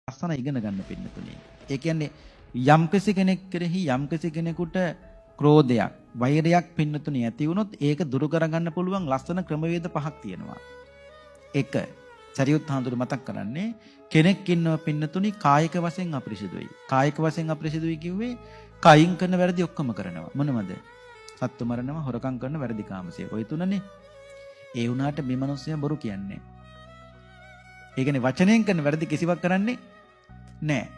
ලස්සන ඉගෙන ගන්න පින්නතුනේ. ඒ කියන්නේ යම්කිසි කෙනෙක් කෙරෙහි යම්කිසි කෙනෙකුට ක්‍රෝධයක්, වෛරයක් පින්නතුනේ ඇති වුණොත් ඒක දුරු කරගන්න පුළුවන් ලස්සන ක්‍රමවේද පහක් තියෙනවා. 1. සරියුත් හාමුදුරු මතක් කරන්නේ කෙනෙක් ඉන්නව පින්නතුනි කායික වශයෙන් අපිරිසිදුයි. කායික වශයෙන් අපිරිසිදුයි කිව්වේ කයින් කරන වැරදි ඔක්කොම කරනවා. මොනවද? සත්තු මරනවා, හොරකම් කරන වැරදි කාමසේ. ඔය තුනනේ. ඒ වුණාට මේ මිනිස්සයා බොරු කියන්නේ. ඒ කියන්නේ වචනයෙන් කරන වැරදි කිසිවක් කරන්නේ නැහැ.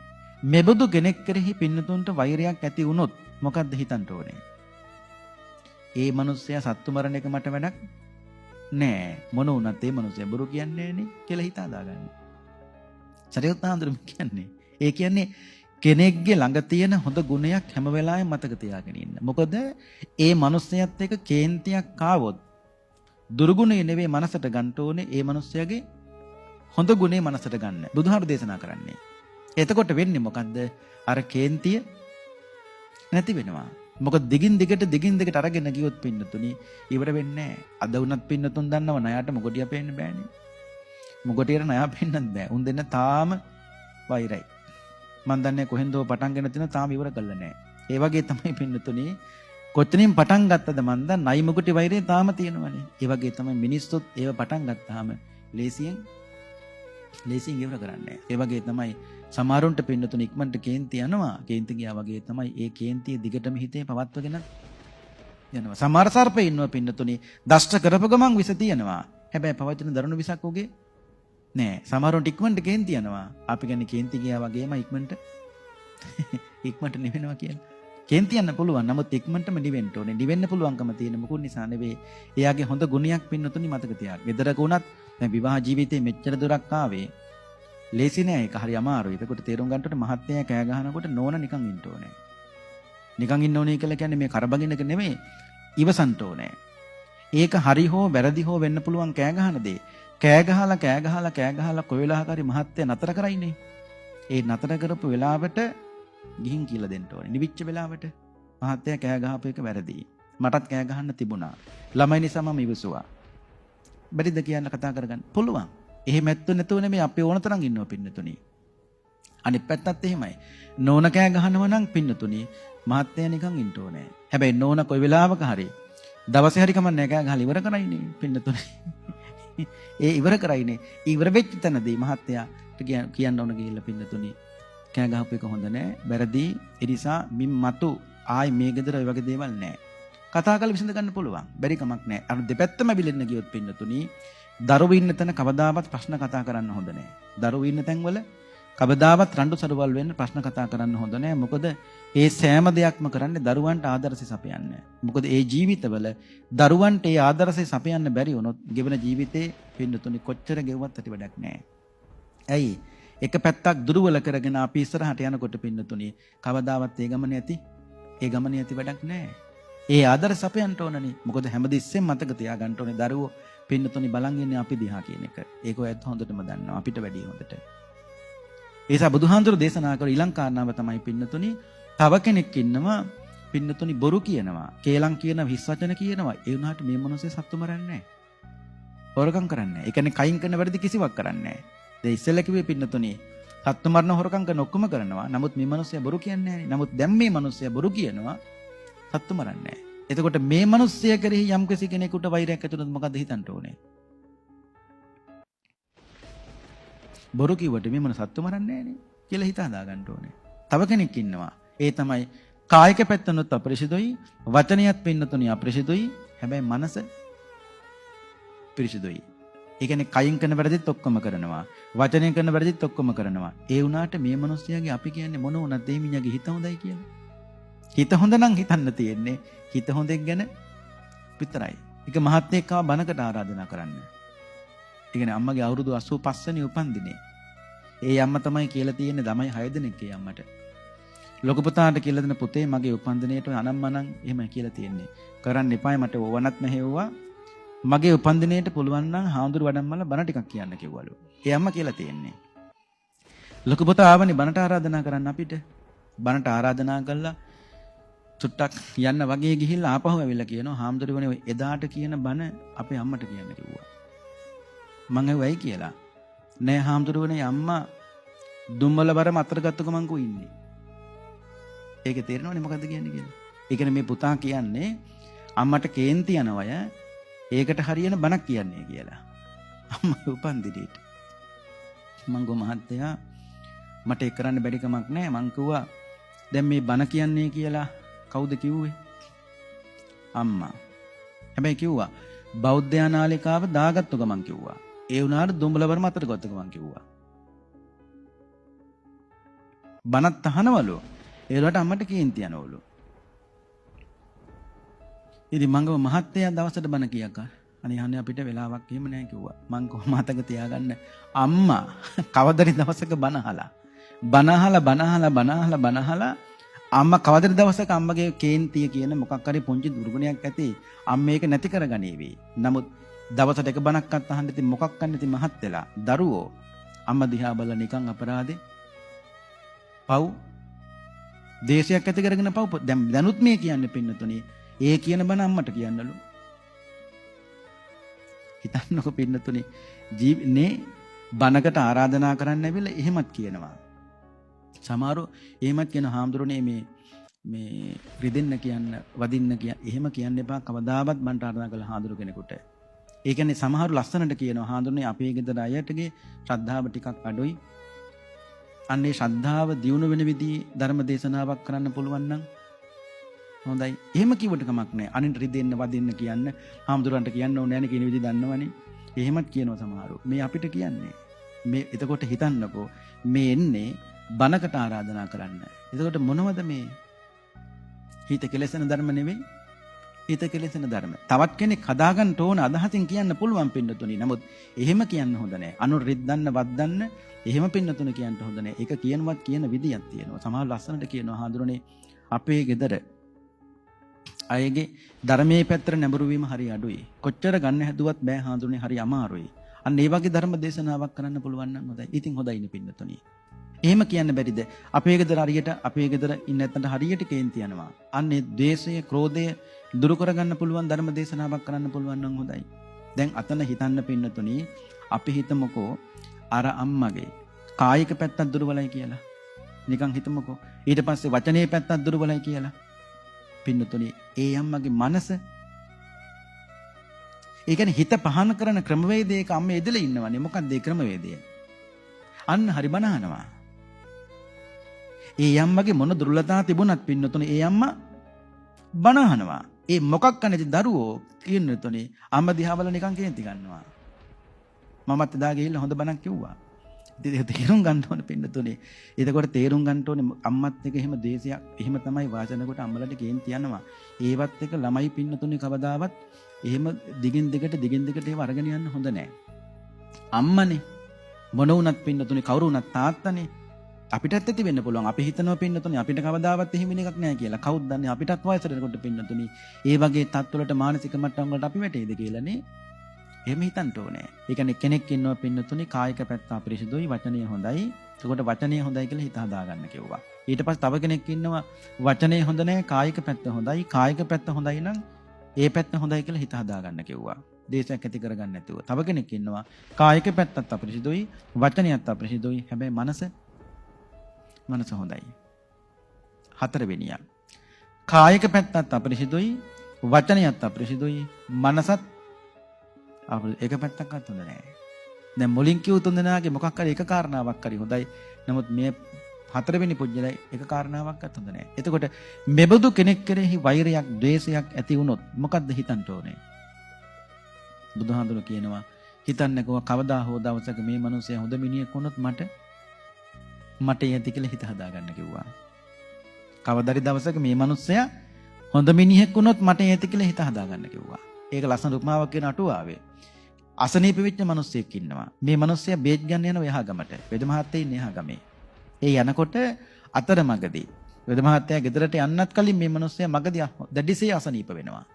මෙබඳු කෙනෙක් කෙරෙහි පින්නතුන්ට වෛරයක් ඇති වුණොත් මොකද්ද හිතන්න ඕනේ? ඒ මිනිස්සයා සත්තු මරණ එක මට වැඩක් නෑ. මොන වුණත් ඒ මිනිස්සයා බොරු කියන්නේ නෑනේ කියලා හිතා දාගන්න. සරියුත් හාමුදුරුවෝ කියන්නේ. ඒ කියන්නේ කෙනෙක්ගේ ළඟ තියෙන හොඳ ගුණයක් හැම වෙලාවෙම මතක තියාගෙන ඉන්න. මොකද ඒ මිනිස්සයාත් එක්ක කේන්තියක් ආවොත් දුර්ගුණේ නෙවෙයි මනසට ගන්න ඕනේ ඒ මිනිස්සයාගේ හොඳ ගුණේ මනසට ගන්න. බුදුහාරු දේශනා කරන්නේ. එතකොට වෙන්නේ මොකද්ද? අර කේන්තිය නැති වෙනවා. මොකද දිගින් දිගට අරගෙන ගියොත් පින්නතුනි ඉවර වෙන්නේ නැහැ. අද වුණත් පින්නතුන් දන්නව ණයට මොකටිය පේන්න බෑනේ. මොකටියට ණය පේන්නත් බෑ. උන් දෙන්න තාම වෛරයි. මන් දන්නේ කොහෙන්දෝ පටන්ගෙන තින තාම ඉවර කළා නෑ. ඒ වගේ තමයි පින්නතුනි කොතනින් පටන් ගත්තද මන් දන්නේ නයි මොකටි වෛරය තාම තියෙනවනේ. ඒ වගේ තමයි මිනිස්සුත් ඒව පටන් ගත්තාම ලේසියෙන් ඉවර කරන්නේ. ඒ වගේ තමයි සමහරුන්ට පින්නතුනි ඉක්මනට කේන්ති යනවා. කේන්ති ගියා වගේ තමයි ඒ කේන්තිය දිගටම හිතේ පවත්වගෙන යනවා. සමහර සර්පේ ඉන්නවා පින්නතුනි දෂ්ට කරපු ගමන් විස තියෙනවා. හැබැයි පවතින දරුණු විසක් උගේ නෑ. සමහරුන්ට ඉක්මනට කේන්ති යනවා. අපි කියන්නේ කේන්ති ගියා වගේම ඉක්මනට නිවෙනවා කියලා. කේන්ති යන්න පුළුවන්. නමුත් ඉක්මනටම නිවෙන්න ඕනේ. නිවෙන්න පුළුවන්කම තියෙන මොකුත් නිසා නෙවෙයි. එයාගේ හොඳ ගුණයක් පින්නතුනි මතක තියාගන්න. ගෙදරක උනත් දැන් විවාහ ජීවිතේ මෙච්චර දුරක් ආවේ ලේසි නෑ. ඒක හරි අමාරුයි. ඒකට තේරුම් ගන්නට මහත්යයා කෑ ගහනකොට නෝන නිකන් ඉන්න ඕනේ. නිකන් ඉන්න ඕනේ කියලා කියන්නේ මේ කරබගින එක නෙමෙයි. ඉවසන්න ඕනේ. ඒක හරි හෝ වැරදි හෝ වෙන්න පුළුවන් කෑ ගහන දේ. කෑ ගහලා කොයි වෙලාවක හරි මහත්ය නතර කරයිනේ. ඒ නතර කරපු වෙලාවට ගිහින් කියලා දෙන්න ඕනේ. නිවිච්ච වෙලාවට මහත්ය කෑ ගහපු එක වැරදි. මටත් කෑ ගහන්න තිබුණා. ළමයි නිසා මම ඉවසුවා. බැරිද කියන්න කතා කරගන්න පුළුවන්. එහෙම නැතුව නෙමෙයි අපි ඕන තරම් ඉන්නවා පින්නතුනි. අනිත් පැත්තත් එහෙමයි. නෝන කෑ ගහනවා නම් පින්නතුනි මහත්ය නිකන් ඉන්න ඕනේ. හැබැයි නෝන කොයි වෙලාවක හරි දවසේ හරි කමන්නේ කෑ ගහලා ඉවර කරයිනේ පින්නතුනි. ඒ ඉවර කරයිනේ. ඉවර වෙච්ච තැනදී මහත්තයාට කියන්න ඕන ගිහිල්ලා පින්නතුනි කෑ ගහපු එක හොඳ නෑ. වැරදි. ඒ නිසා මින් මතු ආයි මේ ගෙදර ඔය වගේ දේවල් නෑ. කතා කරලා විසඳ ගන්න පුළුවන්. බැරි කමක් නෑ. අර දෙපැත්තම බිලෙන්න ගියොත් පින්නතුනි දරුවෝ ඉන්න තැන කවදාවත් ප්‍රශ්න කතා කරන්න හොඳ නෑ. දරුවෝ ඉන්න තැන්වල කවදාවත් රණ්ඩු සරුවල් වෙන්න ප්‍රශ්න කතා කරන්න හොඳ නෑ. මොකද ඒ සෑම දෙයක්ම කරන්නේ දරුවන්ට ආදර්ශය සපයන්න. මොකද ඒ ජීවිතවල දරුවන්ට ඒ ආදර්ශය සපයන්න බැරි වුණොත් ගෙවන ජීවිතේ පින්නතුනි කොච්චර ගෙවුවත් ඇති වැඩක් නෑ. ඇයි? එක පැත්තක් දුර්වල කරගෙන අපි ඉස්සරහට යනකොට පින්නතුනි කවදාවත් ඒ ගමනේ ඇති වැඩක් නෑ. ඒ ආදර්ශ සපයන්න ඕනනේ. මොකද හැමදෙස්සෙම මතක තියාගන්න ඕනේ දරුවෝ පින්නතුනි බලන් ඉන්නේ අපි දිහා කියන එක. ඒක ඔයත් හොඳටම දන්නවා අපිට වැඩිය හොඳට. ඒ නිසා බුදුහාඳුර දේශනා කර ඊළඟ කාරණාව තමයි පින්නතුනි තව කෙනෙක් ඉන්නවා පින්නතුනි බොරු කියනවා, කේලම් කියනවා, හිස් වචන කියනවා. ඒ වුණාට මේ මොනසේ සත්තු මරන්නේ නැහැ. හොරකම් කරන්නේ නැහැ. ඒ කියන්නේ කයින් කරන වැරදි කිසිවක් කරන්නේ නැහැ. දැන් ඉස්සෙල්ලා කිව්වේ පින්නතුනි සත්තු මරන හොරකම් කරන ඔක්කොම කරනවා. නමුත් මේ මිනිස්සයා බොරු කියන්නේ නැහැ. නමුත් දැන් මේ මිනිස්සයා බොරු කියනවා සත්තු මරන්නේ නැහැ. එතකොට මේ මිනිස්සයා කෙරෙහි යම් කෙනෙකුට වෛරයක් ඇති වුණොත් මොකද හිතන්න ඕනේ? බොරු කිව්වට මේ මොන සත්තු මරන්නේ නැහනේ කියලා හිතා දාගන්න ඕනේ. තව කෙනෙක් ඉන්නවා. ඒ තමයි කායික පැත්තනොත් අපරිසිදුයි, වචනියත් පින්නතුනි අපරිසිදුයි. හැබැයි මනස පිරිසිදුයි. ඒ කියන්නේ කයින් කරන වැරදිත් ඔක්කොම කරනවා. වචනයෙන් කරන වැරදිත් ඔක්කොම කරනවා. ඒ වුණාට මේ මිනිස්යාගේ අපි කියන්නේ මොන වුණත් ඒ මිනිහාගේ හිත හොඳයි කියලා. හිත හොඳ නම් හිතන්න තියෙන්නේ හිත හොඳෙක් ගැන විතරයි. ඒක මහත්යෙක් ආව බණකට ආරාධනා කරන්න. ඒ කියන්නේ අම්මගේ අවුරුදු 85 වෙනි උපන්දිනේ. ඒ අම්මා තමයි කියලා තියෙන්නේ ළමයි 6 දෙනෙක් ඒ අම්මට. ලොකු පුතාට කියලා දෙන පුතේ මගේ උපන්දිනේට අනම්මනම් එහෙම කියලා තියෙන්නේ. කරන්න එපායි මට ඕවනත් මෙහෙව්වා. මගේ උපන්දිනේට පුළුවන් නම් හාමුදුරු වඩම්මල බණ ටිකක් කියන්න කිව්වලු. ඒ අම්මා කියලා තියෙන්නේ. ලොකු පුතා ආවනේ බණට ආරාධනා කරන්න අපිට. බණට ආරාධනා කළා චුට්ටක් යන්න වගේ ගිහිල්ලා ආපහු ඇවිල්ලා කියනවා හාමුදුරුවනේ එදාට කියන බණ අපේ අම්මට කියන්න කිව්වා. මං ඇහුවයි කියලා. නෑ හාමුදුරුවනේ අම්මා දුම්වල බර මතර ගත්ත ගමන් කෝ ඉන්නේ. ඒකේ තේරෙනවනේ මොකද්ද කියන්නේ කියලා. ඒ කියන්නේ මේ පුතා කියන්නේ අම්මට කේන්ති යනවය ඒකට හරියන බණක් කියන්නේ කියලා. අම්මා උපන්දිනේට මං ගෝ මහත්තයා මට ඒක කරන්න බැරි කමක් නැහැ. මං කිව්වා දැන් මේ බණ කියන්නේ කියලා කවුද කිව්වේ? අම්මා. හැබැයි කිව්වා බෞද්ධ නාලිකාව දාගත්තු ගමන් කිව්වා. ඒ වුණාට දුම්බල බර මතර ගත්ත ගමන් කිව්වා. බණත් අහනවලු. ඒ වලට අම්මට කේන්ති යනවලු. ඉතින් මං ගෝ මහත්තයා දවසට බණ කියකා. අනේ අනේ අපිට වෙලාවක් එහෙම නැහැ කිව්වා. මං කොහොම මතක තියාගන්න අම්මා කවදරි දවසක බණ අහලා අම්මා කවදරි දවසක අම්මගේ කේන්තිය කියන මොකක් හරි පුංචි දුර්ගුණයක් ඇති අම්ම ඒක නැති කරගනීවි. නමුත් දවසට එක බණක්වත් අහන්න ඉතින් මොකක් කරන්න ඉතින් මහත් වෙලා දරුවෝ අම්මා දිහා බලලා නිකන් අපරාදේ පව් දේශයක් ඇති කරගෙන පව් දැනුත් මේ කියන්නේ පින්නතුනේ ඒ කියන බණ අම්මට කියන්නලු. හිතන්නකො පින්නතුනේ ජීවිනේ බණකට ආරාධනා කරන්න ඇවිල්ලා එහෙමත් කියනවා. සමහරව එහෙමත් කියන හාමුදුරනේ මේ රිදෙන්න කියන්න වදින්න කියන්න එහෙම කියන්න එපා කවදාවත් බණට ආරාධනා කළ හාමුදුර කෙනෙකුට. ඒ කියන්නේ සමහරව ලස්සනට කියනවා හාමුදුරනේ අපේ ගෙදර අයටගේ ශ්‍රද්ධාව ටිකක් අඩුයි. අන්නේ ශ්‍රද්ධාව දියුණු වෙන විදිහේ ධර්ම දේශනාවක් කරන්න පුළුවන් නම් හොඳයි. එහෙම කිව්වට කමක් නැහැ. අනිත් රිදෙන්න වදින්න කියන්න හාමුදුරන්ට කියන්න ඕනේ නැහැ කියන විදිහ දන්නවනේ. එහෙමත් කියනවා සමහරව. මේ අපිට කියන්නේ. මේ එතකොට හිතන්නකෝ මේ එන්නේ බණකට ආරාධනා කරන්න. එතකොට මොනවද මේ? හිත කෙලෙසන ධර්ම නෙවෙයි. හිත කෙලෙසන ධර්ම. තවත් කෙනෙක් හදාගන්න ඕන අදහසින් කියන්න පුළුවන් පින්නතුනි. නමුත් එහෙම කියන්න හොඳ නැහැ. අනු රිද්දන්න වද්දන්න එහෙම පින්නතුනි කියන්න හොඳ නැහැ. ඒක කියනවත් කියන විදියක් තියෙනවා. සමහර ලස්සනට කියනවා හාඳුරනේ අපේ ගෙදර අයගේ ධර්මයේ පැත්තට නැඹුරු වීම හරි අඩුයි. කොච්චර ගන්න හැදුවත් බෑ හාඳුරනේ හරි අමාරුයි. අන්න ඒ වගේ ධර්ම දේශනාවක් කරන්න පුළුවන් නම් හොඳයි. ඉතින් හොඳයිනේ පින්නතුනි. එහෙම කියන්න බැරිද? අපේ ගෙදර හරියට අපේ ගෙදර ඉන්න නැත්නම් හරියට කේන්ති යනවා. අන්නේ ද්වේෂය, ක්‍රෝධය දුරු කරගන්න පුළුවන් ධර්ම දේශනාවක් කරන්න පුළුවන් නම් හොඳයි. දැන් අතන හිතන්න පින්නතුනි අපි හිතමුකෝ අර අම්මගේ කායික පැත්තක් දුර්වලයි කියලා. නිකන් හිතමුකෝ. ඊට පස්සේ වචනේ පැත්තක් දුර්වලයි කියලා. පින්නතුනි ඒ අම්මගේ මනස ඒ කියන්නේ හිත පහන කරන ක්‍රමවේදයක අම්ම එදලා ඉන්නවනේ. මොකක්ද ඒ ක්‍රමවේදය? අන්න හරි බනහනවා. ඒ අම්මගේ මොන දුර්වලතා තිබුණත් පින්නතුනේ ඒ අම්මා බනහනවා. ඒ මොකක් නැති දරුවෝ කියන්නතුනේ අම්මා දිහා බලලා නිකන් කේන්ති ගන්නවා. මමත් එදා ගිහිල්ලා හොඳ බණක් කිව්වා. ඉතින් තේරුම් ගන්න ඕනේ පින්නතුනේ. එතකොට තේරුම් ගන්න ඕනේ අම්මත් එක එහෙම දේශයක් එහෙම තමයි වාචන කොට අම්මලට කේන්ති යනවා. ඒවත් එක ළමයි පින්නතුනේ කවදාවත් එහෙම දිගින් දිගට ඒව අරගෙන යන්න හොඳ නැහැ. අම්මනේ මොන වුණත් පින්නතුනේ කවුරු වුණත් තාත්තනේ අපිටත් ඇති වෙන්න පුළුවන්. අපි හිතනවා පින්නතුනේ අපිට කවදාවත් එහෙම එකක් නැහැ කියලා. කවුද දන්නේ අපිටත් වයසට එනකොට පින්නතුනේ ඒ වගේ තත්වලට මානසික මට්ටම් වලට අපි වැටෙයිද කියලානේ. එහෙම හිතන්න ඕනේ. ඒ කියන්නේ කෙනෙක් ඉන්නවා පින්නතුනේ කායික පැත්ත අපිරිසිදුයි වචනය හොඳයි. එතකොට වචනය හොඳයි කියලා හිත හදාගන්න කිව්වා. ඊට පස්සේ තව කෙනෙක් ඉන්නවා වචනය හොඳ නැහැ කායික පැත්ත හොඳයි. කායික පැත්ත හොඳයි නම් ඒ පැත්ත හොඳයි කියලා හිත හදාගන්න කිව්වා. දේශයක් ඇති කරගන්න නැතුව. තව කෙනෙක් ඉන්නවා කායික පැත්තත් අපිරිසිදුයි වචනයත් අපිරිසිදුයි. හැබැයි මනස හොඳයි. හතරවෙනිය. කායික පැත්තත් අපිරිසිදුයි වචනයත් අපිරිසිදුයි මනසත් එක පැත්තක්වත් හොඳ නැහැ. දැන් මුලින් කිව්ව තුන් දෙනාගේ මොකක් හරි එක කාරණාවක් හරි හොඳයි. නමුත් මේ හතරවෙනි පුජ්‍යලයි එක කාරණාවක්වත් හොඳ නැහැ. එතකොට මෙබඳු කෙනෙක් කෙරෙහි වෛරයක්, ද්වේෂයක් ඇති වුණොත් මොකද්ද හිතන්න ඕනේ? බුදුහාඳුන කියනවා හිතන්නකෝ කවදා හෝ දවසක මේ මිනිස්සයා හොඳ මිනිහෙක් වුණොත් මට යති කියලා හිත හදාගන්න කිව්වා. කවදාරි දවසක මේ මිනිස්සයා හොඳ මිනිහෙක් වුණොත් මට යති කියලා හිත හදාගන්න කිව්වා. ඒක ලස්සන උපමාවක් කියන අටුවාවේ. අසනීප වෙච්ච මිනිස්සෙක් ඉන්නවා. මේ මිනිස්සයා බේත් ගන්න යනවා එහා ගමට. වෙද මහත්තයා ඉන්නේ එහා ගමේ. ඒ යනකොට අතරමඟදී වෙද මහත්තයා ගෙදරට යන්නත් කලින් මේ මිනිස්සයා මගදී දැඩිසේ අසනීප වෙනවා.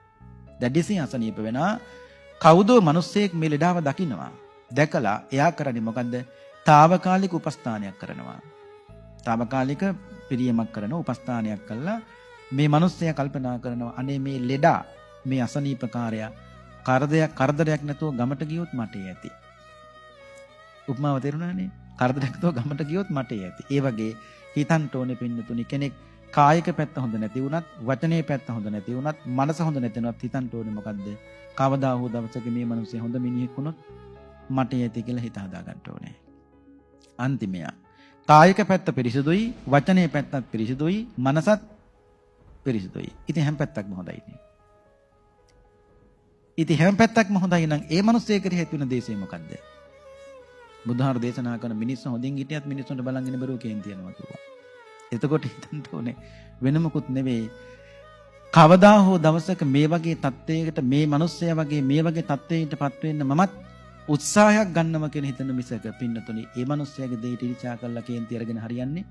දැඩිසේ අසනීප වෙනා කවුදෝ මිනිස්සෙක් මේ ලෙඩාව දකින්නවා. දැකලා එයා කරන්නේ මොකද්ද? తాවකාලික උපස්ථානයක් කරනවා. తాවකාලික පිරියමක් කරන උපස්ථානයක් කළා මේ මිනිස්සයා කල්පනා කරනවා අනේ මේ ලෙඩා මේ අසනීපකාරයා කරදරයක් නැතුව ගමට ගියොත් මට ඇති. උපමාව තේරුණානේ? කරදරයක්තෝ ගමට ගියොත් මට ඇති. ඒ වගේ හිතන්න ඕනේ පින්නතුනි කෙනෙක් කායික පැත්ත හොඳ නැති වුණත් වචනේ පැත්ත හොඳ නැති වුණත් මනස හොඳ නැති වුණත් හිතන්න ඕනේ මොකද්ද? කවදා හෝ දවසක මේ මිනිස්සේ හොඳ මිනිහෙක් වුණොත් මට ඇති කියලා හිත හදා ගන්න ඕනේ. අන්තිමය. කායික පැත්ත පිරිසිදුයි, වචනේ පැත්තත් පිරිසිදුයි, මනසත් පිරිසිදුයි. ඉතින් හැම පැත්තක්ම හොඳයි. ඉතින් හැම පැත්තක්ම හොඳයි නම් ඒ මිනිස්සේ කෙරෙහි ඇති වෙන දේශය මොකද්ද? බුදුහාර දේශනා කරන මිනිස්සු හොඳින් හිටියත් මිනිස්සුන්ට බලන් ඉන්න බැරුව කේන් තියනවා කිව්වා. එතකොට හිතන්න ඕනේ වෙන මොකුත් නෙවෙයි. කවදා හෝ දවසක මේ වගේ තත්ත්වයකට මේ මිනිස්සයා වගේ මේ වගේ තත්ත්වයකටපත් වෙන්න මමත් උත්සාහයක් ගන්නව කියන හිතන මිසක පින්නතුනි ඒ මිනිස්සයාගේ දෙයට ඉරිචා කරලා කේන්ති අරගෙන හරියන්නේ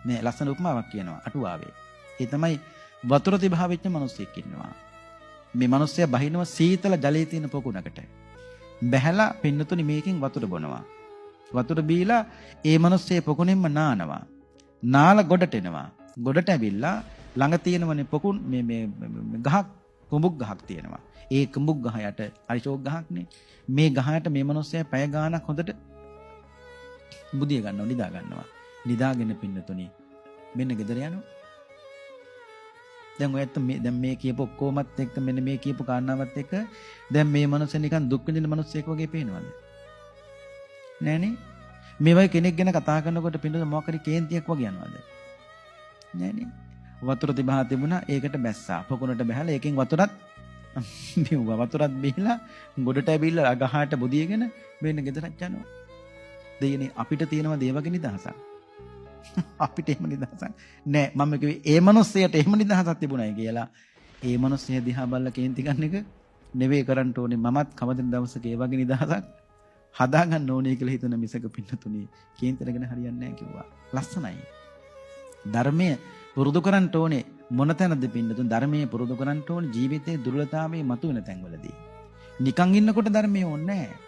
නෑ. ලස්සන උපමාවක් කියනවා අටුවාවේ. ඒ තමයි වතුර තිබහා වෙච්ච මිනිස්සෙක් ඉන්නවා. මේ මිනිස්සයා බහිනව සීතල ජලයේ තියෙන පොකුණකට. බැහැලා පින්නතුනි මේකෙන් වතුර බොනවා. වතුර බීලා ඒ මිනිස්සේ පොකුණෙන්ම නානවා. නාලා ගොඩට එනවා. ගොඩට ඇවිල්ලා ළඟ තියෙනවනේ පොකුණ මේ ගහක් කුඹුක් ගහක් තියෙනවා. ඒ කුඹුක් ගහ යට අරිෂෝක් ගහක්නේ. මේ ගහ යට මේ මිනිස්සේ පැය ගාණක් හොඳට බුදිය ගන්නවා නිදා ගන්නවා. නිදාගෙන පින්නතුනි මෙන්න ගෙදර යනවා. දැන් ඔයත් දැන් මේ කියපු ඔක්කොමත් එක්ක මෙන්න මේ කියපු කාරණාවත් එක්ක දැන් මේ මනුස්සය නිකන් දුක් විඳින මනුස්සයෙක් වගේ පේනවද? නෑනේ. මේ වගේ කෙනෙක් ගැන කතා කරනකොට පින්නද මොකක් හරි කේන්තියක් වගේ යනවද? නෑනේ. වතුර තිබහා තිබුණා ඒකට බැස්සා. පොකුණට බැහැලා ඒකෙන් වතුරත් බිව්වා. වතුරත් බීලා ගොඩට ඇවිල්ලා අගහට බුදියගෙන මෙන්න ගෙදරට යනවා. දෙයනේ අපිට තියෙනවා ඒ වගේ නිදහසක්. අපිට එහෙම නිදහසක් නෑ. මම කිව්වේ ඒ මිනිස්සයාට එහෙම නිදහසක් තිබුණයි කියලා. ඒ මිනිස්සයා දිහා බලලා කේන්ති ගන්න එක නෙවෙයි කරන්න ඕනේ. මමත් කවදින දවසක ඒ වගේ නිදහසක් හදා ගන්න ඕනේ කියලා හිතන මිසක පින්නතුණි කේන්තරගෙන හරියන්නේ නැහැ කිව්වා. ලස්සනයි. ධර්මයේ පුරුදු කරන්න ඕනේ මොන තැනද පින්නතුන්? ධර්මයේ පුරුදු කරන්න ඕනේ ජීවිතයේ දුර්වලතාවයේ මතුවෙන තැන්වලදී. නිකන් ඉන්නකොට ධර්මයේ ඕනේ නැහැ.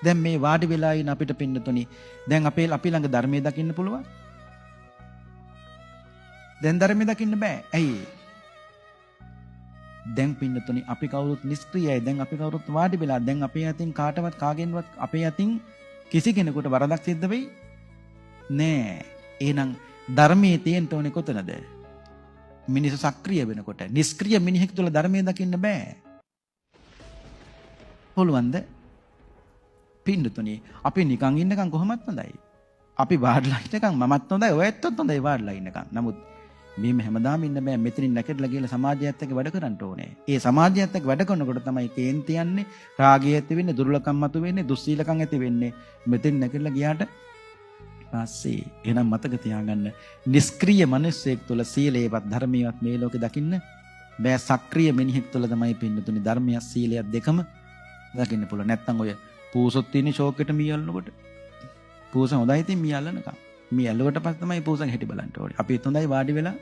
දැන් මේ වාඩි වෙලා ඉන්න අපිට පින්නතුණි දැන් අපි ළඟ ධර්මයේ දකින්න පුළුවන්. දැන් ධර්මයේ දකින්න බෑ. ඇයි? දැන් පින්නතුනි අපි කවුරුත් නිෂ්ක්‍රියයි. දැන් අපි කවුරුත් වාඩි වෙලා. දැන් අපේ අතින් කාටවත් කාගෙන්වත් අපේ අතින් කිසි කෙනෙකුට වරදක් සිද්ධ වෙයි නෑ. එහෙනම් ධර්මයේ තියෙන්න ඕනේ කොතනද? මිනිස්සු සක්‍රිය වෙනකොට. නිෂ්ක්‍රිය මිනිහෙක් තුළ ධර්මයේ දකින්න බෑ. පුළුවන්ද? පින්නතුනි අපි නිකන් ඉන්නකම් කොහොමත් හොඳයි. අපි වාඩිලා ඉන්නකම් මමත් හොඳයි ඔයත් හොඳයි වාඩිලා ඉන්නකම්. නමුත් මේ හැමදාම ඉන්න බෑ. මෙතනින් නැකටලා ගිහලා සමාජයත් එක්ක වැඩ කරන්න ඕනේ. ඒ සමාජයත් එක්ක වැඩ කරනකොට තමයි කේන්ති යන්නේ, රාගය ඇති වෙන්නේ, දුර්ලකම් මතු වෙන්නේ, දුස්සීලකම් ඇති වෙන්නේ. මෙතෙන් නැකටලා ගියාට පස්සේ එහෙනම් මතක තියාගන්න නිෂ්ක්‍රීය මිනිස්සෙක් තුළ සීලේවත් ධර්මියවත් මේ ලෝකේ දකින්න බෑ. සක්‍රීය මිනිහෙක් තුළ තමයි පින්නතුනි ධර්මයක් සීලයක් දෙකම දකින්න පුළුවන්. නැත්තම් ඔය පූසොත් තියෙන ෂෝක්කට මීයල්නකොට පූස හොඳයි ඉතින් මීයල්නකම්. මේ ඇල්ලුවට පස්සේ තමයි පූසන් හැටි බලන්න ඕනේ. අපි හොඳයි වාඩි වෙලා